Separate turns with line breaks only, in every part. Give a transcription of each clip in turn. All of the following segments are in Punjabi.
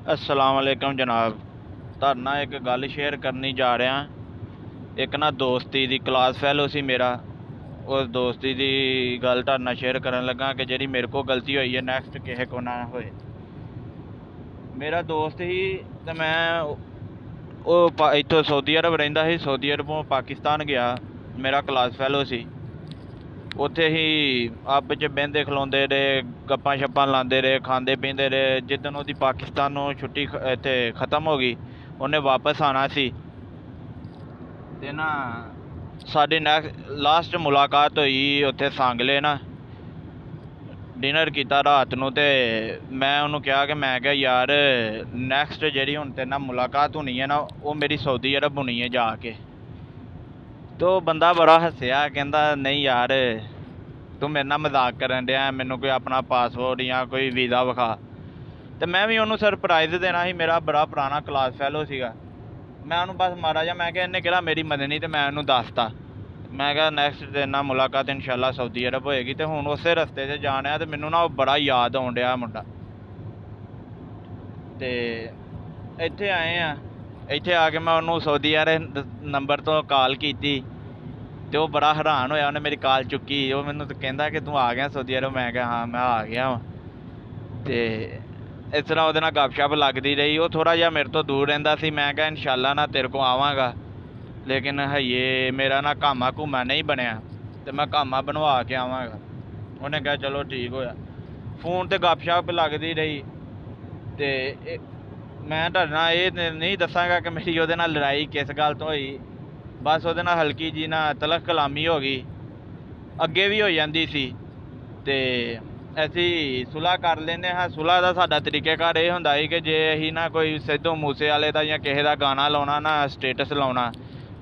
अस्सलाम वालेकुम जनाब। ਤੁਹਾਡੇ ਨਾਲ ਇੱਕ ਗੱਲ ਸ਼ੇਅਰ ਕਰਨੀ ਜਾ ਰਿਹਾ। ਇੱਕ ਨਾ ਦੋਸਤੀ ਦੀ ਕਲਾਸ ਫੈਲੋ ਸੀ ਮੇਰਾ। ਉਸ ਦੋਸਤੀ ਦੀ ਗੱਲ ਤੁਹਾਡੇ ਨਾਲ ਸ਼ੇਅਰ ਕਰਨ ਲੱਗਾ ਕਿ ਜਿਹੜੀ ਮੇਰੇ ਕੋਲ ਗਲਤੀ ਹੋਈ ਹੈ ਨੈਕਸਟ ਕਿਸੇ ਕੋ ਨਾ ਹੋਏ। ਮੇਰਾ ਦੋਸਤ ਸੀ ਤੇ ਮੈਂ ਉਹ ਇੱਥੋਂ ਸਊਦੀ ਅਰਬ ਰਹਿੰਦਾ ਸੀ। ਸਊਦੀ ਅਰਬੋਂ ਪਾਕਿਸਤਾਨ ਗਿਆ। ਮੇਰਾ ਕਲਾਸ ਫੈਲੋ ਸੀ। ਉੱਥੇ ਹੀ ਆਪਸ 'ਚ ਬਹਿੰਦੇ ਖਲੋਂਦੇ ਰਹੇ, ਗੱਪਾਂ ਛੱਪਾਂ ਲਾਉਂਦੇ ਰਹੇ, ਖਾਂਦੇ ਪੀਂਦੇ ਰਹੇ। ਜਿੱਦਣ ਉਹਦੀ ਪਾਕਿਸਤਾਨ ਨੂੰ ਛੁੱਟੀ ਇੱਥੇ ਖ਼ਤਮ ਹੋ ਗਈ, ਉਹਨੇ ਵਾਪਸ ਆਉਣਾ ਸੀ ਤੇ ਨਾ ਸਾਡੀ ਲਾਸਟ ਮੁਲਾਕਾਤ ਹੋਈ ਉੱਥੇ ਸਾਂਗਲੇ ਨਾ। ਡਿਨਰ ਕੀਤਾ ਰਾਤ ਨੂੰ ਤੇ ਮੈਂ ਉਹਨੂੰ ਕਿਹਾ ਕਿ ਮੈਂ ਕਿਹਾ ਯਾਰ ਨੈਕਸਟ ਜਿਹੜੀ ਹੁਣ ਤੇਰੇ ਨਾਲ ਮੁਲਾਕਾਤ ਹੋਣੀ ਹੈ ਨਾ, ਉਹ ਮੇਰੀ ਸਊਦੀ ਅਰਬ ਹੋਣੀ ਹੈ ਜਾ ਕੇ। ਤੇ ਉਹ ਬੰਦਾ ਬੜਾ ਹੱਸਿਆ, ਕਹਿੰਦਾ ਨਹੀਂ ਯਾਰ ਤੂੰ ਮੇਰੇ ਨਾਲ ਮਜ਼ਾਕ ਕਰਨ ਡਿਆ, ਮੈਨੂੰ ਕੋਈ ਆਪਣਾ ਪਾਸਪੋਰਟ ਜਾਂ ਕੋਈ ਵੀਜ਼ਾ ਵਿਖਾ। ਤੇ ਮੈਂ ਵੀ ਉਹਨੂੰ ਸਰਪ੍ਰਾਈਜ਼ ਦੇਣਾ ਸੀ। ਮੇਰਾ ਬੜਾ ਪੁਰਾਣਾ ਕਲਾਸ ਫੈਲੋ ਸੀਗਾ। ਮੈਂ ਉਹਨੂੰ ਬਸ ਮਾੜਾ ਜਿਹਾ, ਮੈਂ ਕਿਹਾ ਇਹਨੇ ਕਿਹੜਾ ਮੇਰੀ ਮੰਨਣੀ, ਤੇ ਮੈਂ ਉਹਨੂੰ ਦੱਸਤਾ। ਮੈਂ ਕਿਹਾ ਨੈਕਸਟ ਦਿਨ ਨਾਲ ਮੁਲਾਕਾਤ ਇਨਸ਼ਾਅੱਲਾ ਸਊਦੀ ਅਰਬ ਹੋਏਗੀ। ਤੇ ਹੁਣ ਉਸੇ ਰਸਤੇ 'ਚ ਜਾਣਿਆ ਤੇ ਮੈਨੂੰ ਨਾ ਉਹ ਬੜਾ ਯਾਦ ਆਉਣ ਡਿਆ ਮੁੰਡਾ। ਤੇ ਇੱਥੇ ਆਏ ਆ। ਇੱਥੇ ਆ ਕੇ ਮੈਂ ਉਹਨੂੰ ਸਊਦੀ ਅਰਬ ਨੰਬਰ ਤੋਂ ਕਾਲ ਕੀਤੀ ਤੇ ਉਹ ਬੜਾ ਹੈਰਾਨ ਹੋਇਆ। ਉਹਨੇ ਮੇਰੀ ਕਾਲ ਚੁੱਕੀ। ਉਹ ਮੈਨੂੰ ਕਹਿੰਦਾ ਕਿ ਤੂੰ ਆ ਗਿਆ ਸਊਦੀ ਅਰਬ। ਮੈਂ ਕਿਹਾ ਹਾਂ ਮੈਂ ਆ ਗਿਆ ਵਾਂ। ਤੇ ਇਸ ਤਰ੍ਹਾਂ ਉਹਦੇ ਨਾਲ ਗੱਪਸ਼ੱਪ ਲੱਗਦੀ ਰਹੀ। ਉਹ ਥੋੜ੍ਹਾ ਜਿਹਾ ਮੇਰੇ ਤੋਂ ਦੂਰ ਰਹਿੰਦਾ ਸੀ। ਮੈਂ ਕਿਹਾ ਇਨਸ਼ਾਅੱਲਾ ਨਾ ਤੇਰੇ ਕੋਲ ਆਵਾਂਗਾ, ਲੇਕਿਨ ਹਜੇ ਮੇਰਾ ਨਾ ਕਾਮਾ ਘੂਮਾ ਨਹੀਂ ਬਣਿਆ ਤੇ ਮੈਂ ਕਾਮਾ ਬਣਵਾ ਕੇ ਆਵਾਂਗਾ। ਉਹਨੇ ਕਿਹਾ ਚਲੋ ਠੀਕ ਹੋਇਆ। ਫੋਨ 'ਤੇ ਗੱਪਸ਼ੱਪ ਲੱਗਦੀ ਰਹੀ। ਤੇ ਮੈਂ ਤੁਹਾਡੇ ਨਾਲ ਇਹ ਨਹੀਂ ਦੱਸਾਂਗਾ ਕਿ ਮੇਰੀ ਉਹਦੇ ਨਾਲ ਲੜਾਈ ਕਿਸ ਗੱਲ ਤੋਂ ਹੋਈ। ਬਸ ਉਹਦੇ ਨਾਲ ਹਲਕੀ ਜੀ ਨਾ ਤਲਖ ਕਲਾਮੀ ਹੋ ਗਈ। ਅੱਗੇ ਵੀ ਹੋ ਜਾਂਦੀ ਸੀ ਤੇ ਅਸੀਂ ਸੁਲ੍ਹਾ ਕਰ ਲੈਂਦੇ ਹਾਂ। ਸੁਲ੍ਹਾ ਦਾ ਸਾਡਾ ਤਰੀਕੇਕਾਰ ਇਹ ਹੁੰਦਾ ਸੀ ਕਿ ਜੇ ਅਸੀਂ ਨਾ ਕੋਈ ਸਿੱਧੂ ਮੂਸੇ ਵਾਲੇ ਦਾ ਜਾਂ ਕਿਸੇ ਦਾ ਗਾਣਾ ਲਾਉਣਾ ਨਾ, ਸਟੇਟਸ ਲਾਉਣਾ,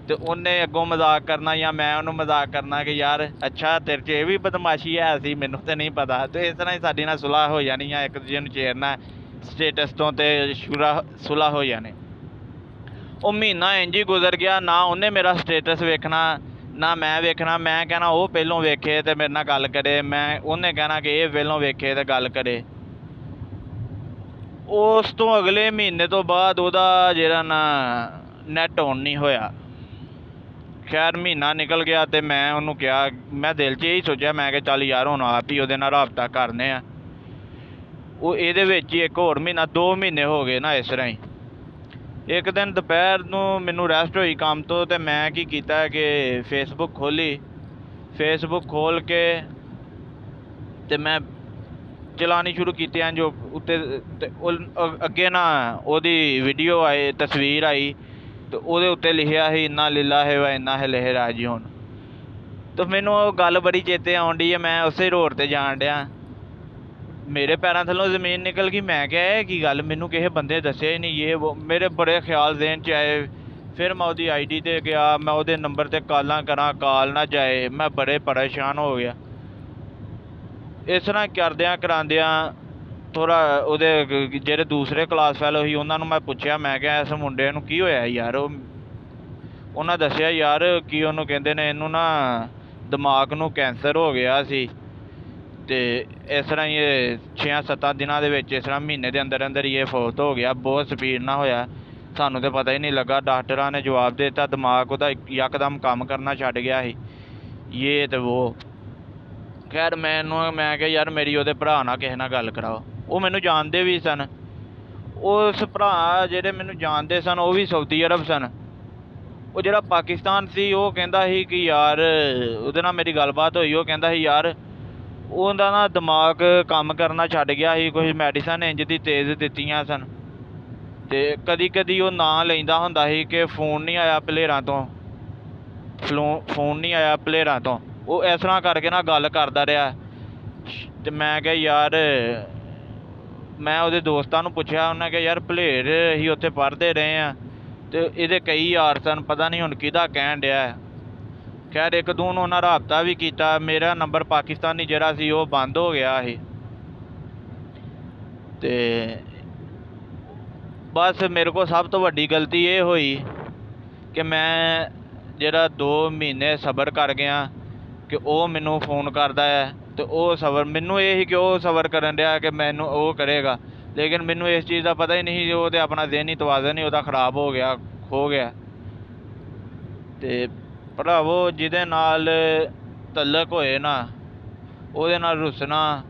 ਤੇ ਉਹਨੇ ਅੱਗੋਂ ਮਜ਼ਾਕ ਕਰਨਾ ਜਾਂ ਮੈਂ ਉਹਨੂੰ ਮਜ਼ਾਕ ਕਰਨਾ ਕਿ ਯਾਰ ਅੱਛਾ ਤੇਰੇ 'ਚ ਇਹ ਵੀ ਬਦਮਾਸ਼ੀ ਹੈ ਸੀ, ਮੈਨੂੰ ਤਾਂ ਨਹੀਂ ਪਤਾ। ਤੇ ਇਸ ਤਰ੍ਹਾਂ ਹੀ ਸਾਡੀ ਨਾਲ ਸੁਲ੍ਹਾ ਹੋ ਜਾਣੀ ਆ। ਇੱਕ ਦੂਜੇ ਨੂੰ ਚੇਰਨਾ ਸਟੇਟਸ ਤੋਂ ਤੇ ਸੁਲ੍ਹਾ ਹੋ ਜਾਣੇ। ਉਹ ਮਹੀਨਾ ਇੰਝ ਹੀ ਗੁਜ਼ਰ ਗਿਆ, ਨਾ ਉਹਨੇ ਮੇਰਾ ਸਟੇਟਸ ਵੇਖਣਾ ਨਾ ਮੈਂ ਵੇਖਣਾ। ਮੈਂ ਕਹਿਣਾ ਉਹ ਪਹਿਲੋਂ ਵੇਖੇ ਤੇ ਮੇਰੇ ਨਾਲ ਗੱਲ ਕਰੇ, ਉਹਨੇ ਕਹਿਣਾ ਕਿ ਇਹ ਪਹਿਲੋਂ ਵੇਖੇ ਤੇ ਗੱਲ ਕਰੇ। ਉਸ ਤੋਂ ਅਗਲੇ ਮਹੀਨੇ ਤੋਂ ਬਾਅਦ ਉਹਦਾ ਜਿਹੜਾ ਨਾ ਨੈਟ ਔਨ ਨਹੀਂ ਹੋਇਆ। ਖੈਰ ਮਹੀਨਾ ਨਿਕਲ ਗਿਆ ਤੇ ਮੈਂ ਉਹਨੂੰ ਕਿਹਾ, ਮੈਂ ਦਿਲ 'ਚ ਇਹੀ ਸੋਚਿਆ, ਮੈਂ ਕਿਹਾ ਚੱਲ ਯਾਰ ਹੁਣ ਆਪ ਹੀ ਉਹਦੇ ਨਾਲ ਰਾਬਤਾ ਕਰਨੇ ਆ। ਉਹ ਇਹਦੇ ਵਿੱਚ ਹੀ ਇੱਕ ਹੋਰ ਮਹੀਨਾ, 2 ਮਹੀਨੇ ਹੋ ਗਏ ਨਾ ਇਸ ਤਰ੍ਹਾਂ ਹੀ। ਇੱਕ ਦਿਨ ਦੁਪਹਿਰ ਨੂੰ ਮੈਨੂੰ ਰੈਸਟ ਹੋਈ ਕੰਮ ਤੋਂ ਤੇ ਮੈਂ ਕੀ ਕੀਤਾ ਕਿ ਫੇਸਬੁੱਕ ਖੋਲ੍ਹੀ। ਫੇਸਬੁੱਕ ਖੋਲ੍ਹ ਕੇ ਤੇ ਮੈਂ ਚਲਾਉਣੀ ਸ਼ੁਰੂ ਕੀਤੀ। ਜੋ ਉੱਤੇ ਅੱਗੇ ਨਾ ਉਹਦੀ ਵੀਡੀਓ ਆਈ, ਤਸਵੀਰ ਆਈ ਤੇ ਉਹਦੇ ਉੱਤੇ ਲਿਖਿਆ ਸੀ ਇੰਨਾ ਲਿਲਾਹਿ ਵਾ ਇੰਨਾ ਇਲੈਹਿ ਰਾਜਿਊਨ। ਤਾਂ ਮੈਨੂੰ ਉਹ ਗੱਲ ਬੜੀ ਚੇਤੇ ਆਉਣ ਡਈ ਹੈ। ਮੈਂ ਉਸੇ ਰੋਡ 'ਤੇ ਜਾਣ ਡਿਆ, ਮੇਰੇ ਪੈਰਾਂ ਥੱਲੋਂ ਜ਼ਮੀਨ ਨਿਕਲ ਗਈ। ਮੈਂ ਕਿਹਾ ਇਹ ਕੀ ਗੱਲ, ਮੈਨੂੰ ਕਿਸੇ ਬੰਦੇ ਦੱਸਿਆ ਹੀ ਨਹੀਂ। ਇਹ ਮੇਰੇ ਬੜੇ ਖਿਆਲ ਜ਼ਿਹਨ 'ਚ ਆਏ। ਫਿਰ ਮੈਂ ਉਹਦੀ ਆਈ ਡੀ 'ਤੇ ਗਿਆ, ਮੈਂ ਉਹਦੇ ਨੰਬਰ 'ਤੇ ਕਾਲਾਂ ਕਰਾਂ, ਕਾਲ ਨਾ ਜਾਏ। ਮੈਂ ਬੜੇ ਪਰੇਸ਼ਾਨ ਹੋ ਗਿਆ। ਇਸ ਤਰ੍ਹਾਂ ਕਰਦਿਆਂ ਕਰਾਉਂਦਿਆਂ ਥੋੜ੍ਹਾ ਉਹਦੇ ਜਿਹੜੇ ਦੂਸਰੇ ਕਲਾਸ ਫੈਲੋ ਸੀ ਉਹਨਾਂ ਨੂੰ ਮੈਂ ਪੁੱਛਿਆ, ਮੈਂ ਕਿਹਾ ਇਸ ਮੁੰਡੇ ਨੂੰ ਕੀ ਹੋਇਆ ਯਾਰ। ਉਹਨਾਂ ਦੱਸਿਆ ਯਾਰ ਕੀ ਉਹਨੂੰ ਕਹਿੰਦੇ ਨੇ, ਇਹਨੂੰ ਨਾ ਦਿਮਾਗ ਨੂੰ ਕੈਂਸਰ ਹੋ ਗਿਆ ਸੀ ਤੇ ਇਸ ਤਰ੍ਹਾਂ ਹੀ ਇਹ 6-7 ਦਿਨਾਂ ਦੇ ਵਿੱਚ, ਇਸ ਤਰ੍ਹਾਂ ਮਹੀਨੇ ਦੇ ਅੰਦਰ ਅੰਦਰ ਹੀ ਇਹ ਫੌਤ ਹੋ ਗਿਆ। ਬਹੁਤ ਸਪੀਡ ਨਾਲ ਹੋਇਆ, ਸਾਨੂੰ ਤਾਂ ਪਤਾ ਹੀ ਨਹੀਂ ਲੱਗਾ। ਡਾਕਟਰਾਂ ਨੇ ਜਵਾਬ ਦੇ ਦਿੱਤਾ ਦਿਮਾਗ ਉਹਦਾ ਯਕਦਮ ਕੰਮ ਕਰਨਾ ਛੱਡ ਗਿਆ ਸੀ, ਇਹ ਤੇ ਉਹ। ਖੈਰ ਮੈਂ ਕਿਹਾ ਯਾਰ ਮੇਰੀ ਉਹਦੇ ਭਰਾ ਨਾਲ ਕਿਸੇ ਨਾਲ ਗੱਲ ਕਰਾਓ। ਉਹ ਮੈਨੂੰ ਜਾਣਦੇ ਵੀ ਸਨ। ਉਸ ਭਰਾ ਜਿਹੜੇ ਮੈਨੂੰ ਜਾਣਦੇ ਸਨ ਉਹ ਵੀ ਸਊਦੀ ਅਰਬ ਸਨ। ਉਹ ਜਿਹੜਾ ਪਾਕਿਸਤਾਨ ਸੀ ਉਹ ਕਹਿੰਦਾ ਸੀ ਕਿ ਯਾਰ ਉਹਦੇ ਨਾਲ ਮੇਰੀ ਗੱਲਬਾਤ ਹੋਈ। ਉਹ ਕਹਿੰਦਾ ਸੀ ਯਾਰ ਉਹਦਾ ਨਾ ਦਿਮਾਗ ਕੰਮ ਕਰਨਾ ਛੱਡ ਗਿਆ ਸੀ, ਕੁਝ ਮੈਡੀਸਨ ਇੰਝ ਦੀ ਤੇਜ਼ ਦਿੱਤੀਆਂ ਸਨ ਤੇ ਕਦੀ ਕਦੀ ਉਹ ਨਾਂ ਲੈਂਦਾ ਹੁੰਦਾ ਸੀ ਕਿ ਫੋਨ ਨਹੀਂ ਆਇਆ ਪਲੇਰਾਂ ਤੋਂ, ਫੋਨ ਨਹੀਂ ਆਇਆ ਪਲੇਰਾਂ ਤੋਂ। ਉਹ ਇਸ ਤਰ੍ਹਾਂ ਕਰਕੇ ਨਾ ਗੱਲ ਕਰਦਾ ਰਿਹਾ। ਤੇ ਮੈਂ ਕਿਹਾ ਯਾਰ, ਮੈਂ ਉਹਦੇ ਦੋਸਤਾਂ ਨੂੰ ਪੁੱਛਿਆ, ਉਹਨਾਂ ਕਿਹਾ ਯਾਰ ਪਲੇਰ ਅਸੀਂ ਉੱਥੇ ਪੜ੍ਹਦੇ ਰਹੇ ਹਾਂ ਤੇ ਇਹਦੇ ਕਈ ਯਾਰ ਸਨ, ਪਤਾ ਨਹੀਂ ਹੁਣ ਕਿਹਦਾ ਕਹਿਣ ਡਿਆ। ਖੈਰ ਇੱਕ ਦੋ ਨੂੰ ਉਹਨਾਂ ਰਾਬਤਾ ਵੀ ਕੀਤਾ। ਮੇਰਾ ਨੰਬਰ ਪਾਕਿਸਤਾਨੀ ਜਿਹੜਾ ਸੀ ਉਹ ਬੰਦ ਹੋ ਗਿਆ ਸੀ ਤੇ ਬਸ ਮੇਰੇ ਕੋਲ ਸਭ ਤੋਂ ਵੱਡੀ ਗਲਤੀ ਇਹ ਹੋਈ ਕਿ ਮੈਂ ਜਿਹੜਾ 2 ਮਹੀਨੇ ਸਬਰ ਕਰ ਗਿਆ ਕਿ ਉਹ ਮੈਨੂੰ ਫੋਨ ਕਰਦਾ ਹੈ ਤੇ ਉਹ ਸਬਰ ਮੈਨੂੰ ਇਹ ਸੀ ਕਿ ਉਹ ਸਬਰ ਕਰਨ ਡਿਆ ਕਿ ਮੈਨੂੰ ਉਹ ਕਰੇਗਾ। ਲੇਕਿਨ ਮੈਨੂੰ ਇਸ ਚੀਜ਼ ਦਾ ਪਤਾ ਹੀ ਨਹੀਂ ਸੀ। ਉਹ ਤਾਂ ਆਪਣਾ ਜ਼ਹਿਨੀ ਤਵਾਜ਼ਨ ਹੀ ਉਹਦਾ ਖ਼ਰਾਬ ਹੋ ਗਿਆ, ਖੋ ਗਿਆ। ਅਤੇ ਭਰਾਵੋ ਜਿਹਦੇ ਨਾਲ ਤਅੱਲਕ ਹੋਏ ਨਾ, ਉਹਦੇ ਨਾਲ ਰੁੱਸਣਾ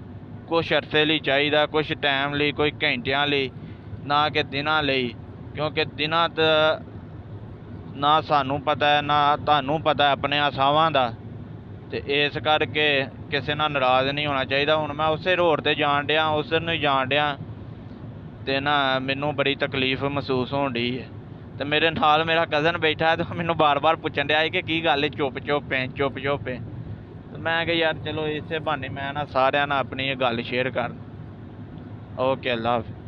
ਕੁਛ ਅਰਸੇ ਲਈ ਚਾਹੀਦਾ, ਕੁਛ ਟਾਈਮ ਲਈ, ਕੁਝ ਘੰਟਿਆਂ ਲਈ, ਨਾ ਕਿ ਦਿਨਾਂ ਲਈ। ਕਿਉਂਕਿ ਦਿਨਾਂ ਦਾ ਨਾ ਸਾਨੂੰ ਪਤਾ ਹੈ ਨਾ ਤੁਹਾਨੂੰ ਪਤਾ ਆਪਣੇ ਆਸਾਵਾਂ ਦਾ। ਅਤੇ ਇਸ ਕਰਕੇ ਕਿਸੇ ਨਾਲ ਨਾਰਾਜ਼ ਨਹੀਂ ਹੋਣਾ ਚਾਹੀਦਾ। ਹੁਣ ਮੈਂ ਉਸੇ ਰੋਡ 'ਤੇ ਜਾਣ ਡਿਆ, ਉਸ ਨੂੰ ਹੀ ਜਾਣ ਡਿਆ, ਅਤੇ ਨਾ ਮੈਨੂੰ ਬੜੀ ਤਕਲੀਫ ਮਹਿਸੂਸ ਹੋਣ ਡਈ ਹੈ। ਅਤੇ ਮੇਰੇ ਨਾਲ ਮੇਰਾ ਕਜ਼ਨ ਬੈਠਾ ਅਤੇ ਉਹ ਮੈਨੂੰ ਬਾਰ ਬਾਰ ਪੁੱਛਣ ਡਿਆ ਸੀ ਕਿ ਕੀ ਗੱਲ ਹੈ, ਚੁੱਪ ਚੁੱਪ ਹੈ, ਚੁੱਪ ਚੁੱਪ ਹੈ। ਅਤੇ ਮੈਂ ਕਿਹਾ ਯਾਰ ਚਲੋ ਇਸੇ ਬਹਾਨੇ ਮੈਂ ਨਾ ਸਾਰਿਆਂ ਨਾਲ ਆਪਣੀ ਇਹ ਗੱਲ ਸ਼ੇਅਰ ਕਰ। ਓਕੇ, ਅੱਲਾ ਹਾਫਿਜ਼।